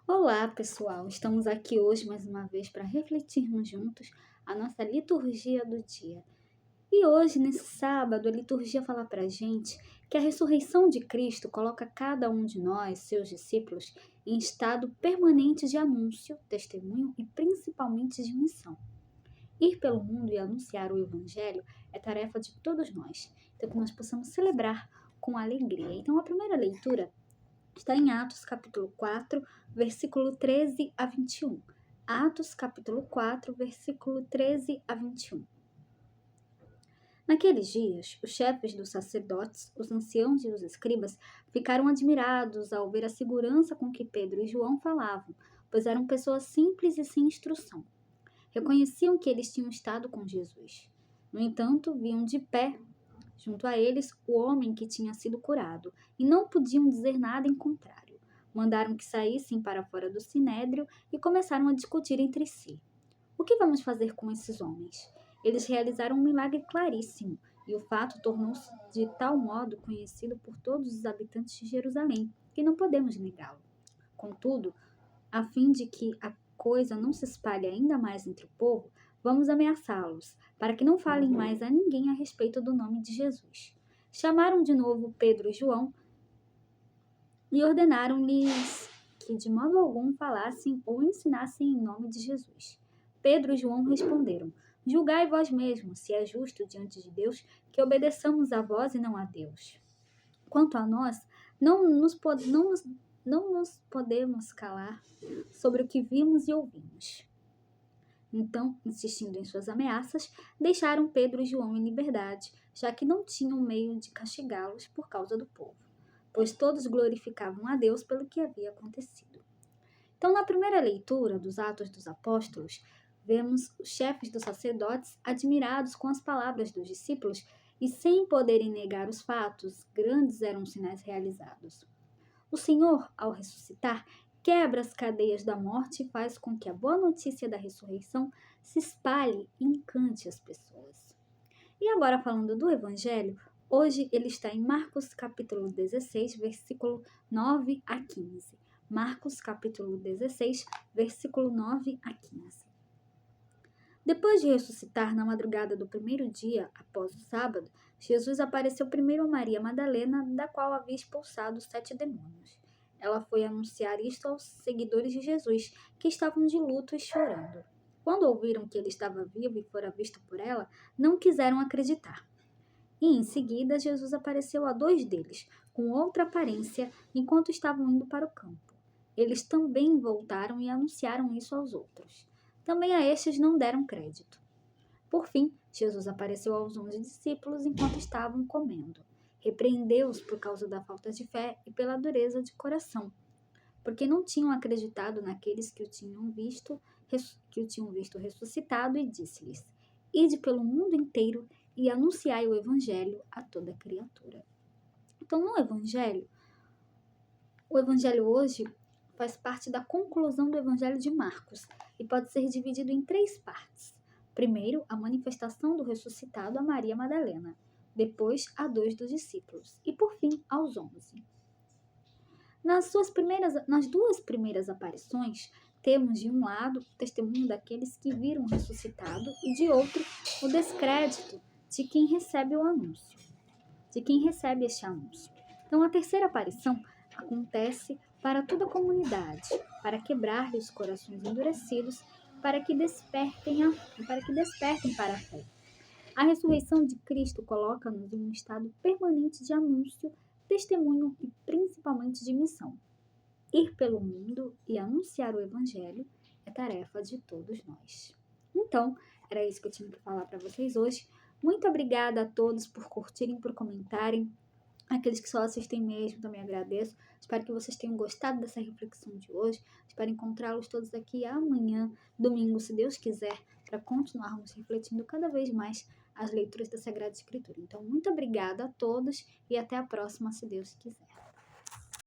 Olá, pessoal! Estamos aqui hoje mais uma vez para refletirmos juntos a nossa liturgia do dia. E hoje, nesse sábado, a liturgia fala para a gente que a ressurreição de Cristo coloca cada um de nós, seus discípulos, em estado permanente de anúncio, testemunho e principalmente de missão. Ir pelo mundo e anunciar o Evangelho é tarefa de todos nós, então que nós possamos celebrar com alegria. Então, a primeira leitura está em Atos capítulo 4, versículo 13 a 21. Atos capítulo 4, versículo 13 a 21. Naqueles dias, os chefes dos sacerdotes, os anciãos e os escribas ficaram admirados ao ver a segurança com que Pedro e João falavam, pois eram pessoas simples e sem instrução. Reconheciam que eles tinham estado com Jesus. No entanto, viam de pé, junto a eles, o homem que tinha sido curado, e não podiam dizer nada em contrário. Mandaram que saíssem para fora do sinédrio e começaram a discutir entre si. O que vamos fazer com esses homens? Eles realizaram um milagre claríssimo, e o fato tornou-se de tal modo conhecido por todos os habitantes de Jerusalém, que não podemos negá-lo. Contudo, a fim de que a coisa não se espalhe ainda mais entre o povo, vamos ameaçá-los, para que não falem mais a ninguém a respeito do nome de Jesus. Chamaram de novo Pedro e João e ordenaram-lhes que de modo algum falassem ou ensinassem em nome de Jesus. Pedro e João responderam: Julgai vós mesmos se é justo diante de Deus que obedeçamos a vós e não a Deus. Quanto a nós, não nos podemos calar sobre o que vimos e ouvimos. Então, insistindo em suas ameaças, deixaram Pedro e João em liberdade, já que não tinham meio de castigá-los por causa do povo, pois todos glorificavam a Deus pelo que havia acontecido. Então, na primeira leitura dos Atos dos Apóstolos, vemos os chefes dos sacerdotes admirados com as palavras dos discípulos e, sem poderem negar os fatos, grandes eram os sinais realizados. O Senhor, ao ressuscitar, quebra as cadeias da morte e faz com que a boa notícia da ressurreição se espalhe e encante as pessoas. E agora, falando do Evangelho, hoje ele está em Marcos capítulo 16, versículo 9 a 15. Marcos capítulo 16, versículo 9 a 15. Depois de ressuscitar na madrugada do primeiro dia, após o sábado, Jesus apareceu primeiro a Maria Madalena, da qual havia expulsado 7 demônios. Ela foi anunciar isto aos seguidores de Jesus, que estavam de luto e chorando. Quando ouviram que ele estava vivo e fora visto por ela, não quiseram acreditar. E em seguida, Jesus apareceu a 2 deles, com outra aparência, enquanto estavam indo para o campo. Eles também voltaram e anunciaram isso aos outros. Também a estes não deram crédito. Por fim, Jesus apareceu aos 11 discípulos enquanto estavam comendo. Repreendeu-os por causa da falta de fé e pela dureza de coração, porque não tinham acreditado naqueles que o tinham visto ressuscitado, e disse-lhes: Ide pelo mundo inteiro e anunciai o evangelho a toda criatura. Então, o evangelho hoje faz parte da conclusão do Evangelho de Marcos e pode ser dividido em 3 partes. Primeiro, a manifestação do ressuscitado a Maria Madalena, depois a 2 dos discípulos e, por fim, aos 11. Nas 2 primeiras aparições, temos de um lado o testemunho daqueles que viram o ressuscitado e de outro o descrédito de quem recebe o anúncio, de quem recebe este anúncio. Então, a terceira aparição acontece para toda a comunidade, para quebrar-lhe os corações endurecidos, para que despertem para a fé. A ressurreição de Cristo coloca-nos em um estado permanente de anúncio, testemunho e principalmente de missão. Ir pelo mundo e anunciar o Evangelho é tarefa de todos nós. Então, era isso que eu tinha que falar para vocês hoje. Muito obrigada a todos por curtirem, por comentarem. Aqueles que só assistem mesmo, também agradeço. Espero que vocês tenham gostado dessa reflexão de hoje. Espero encontrá-los todos aqui amanhã, domingo, se Deus quiser, para continuarmos refletindo cada vez mais as leituras da Sagrada Escritura. Então, muito obrigada a todos e até a próxima, se Deus quiser.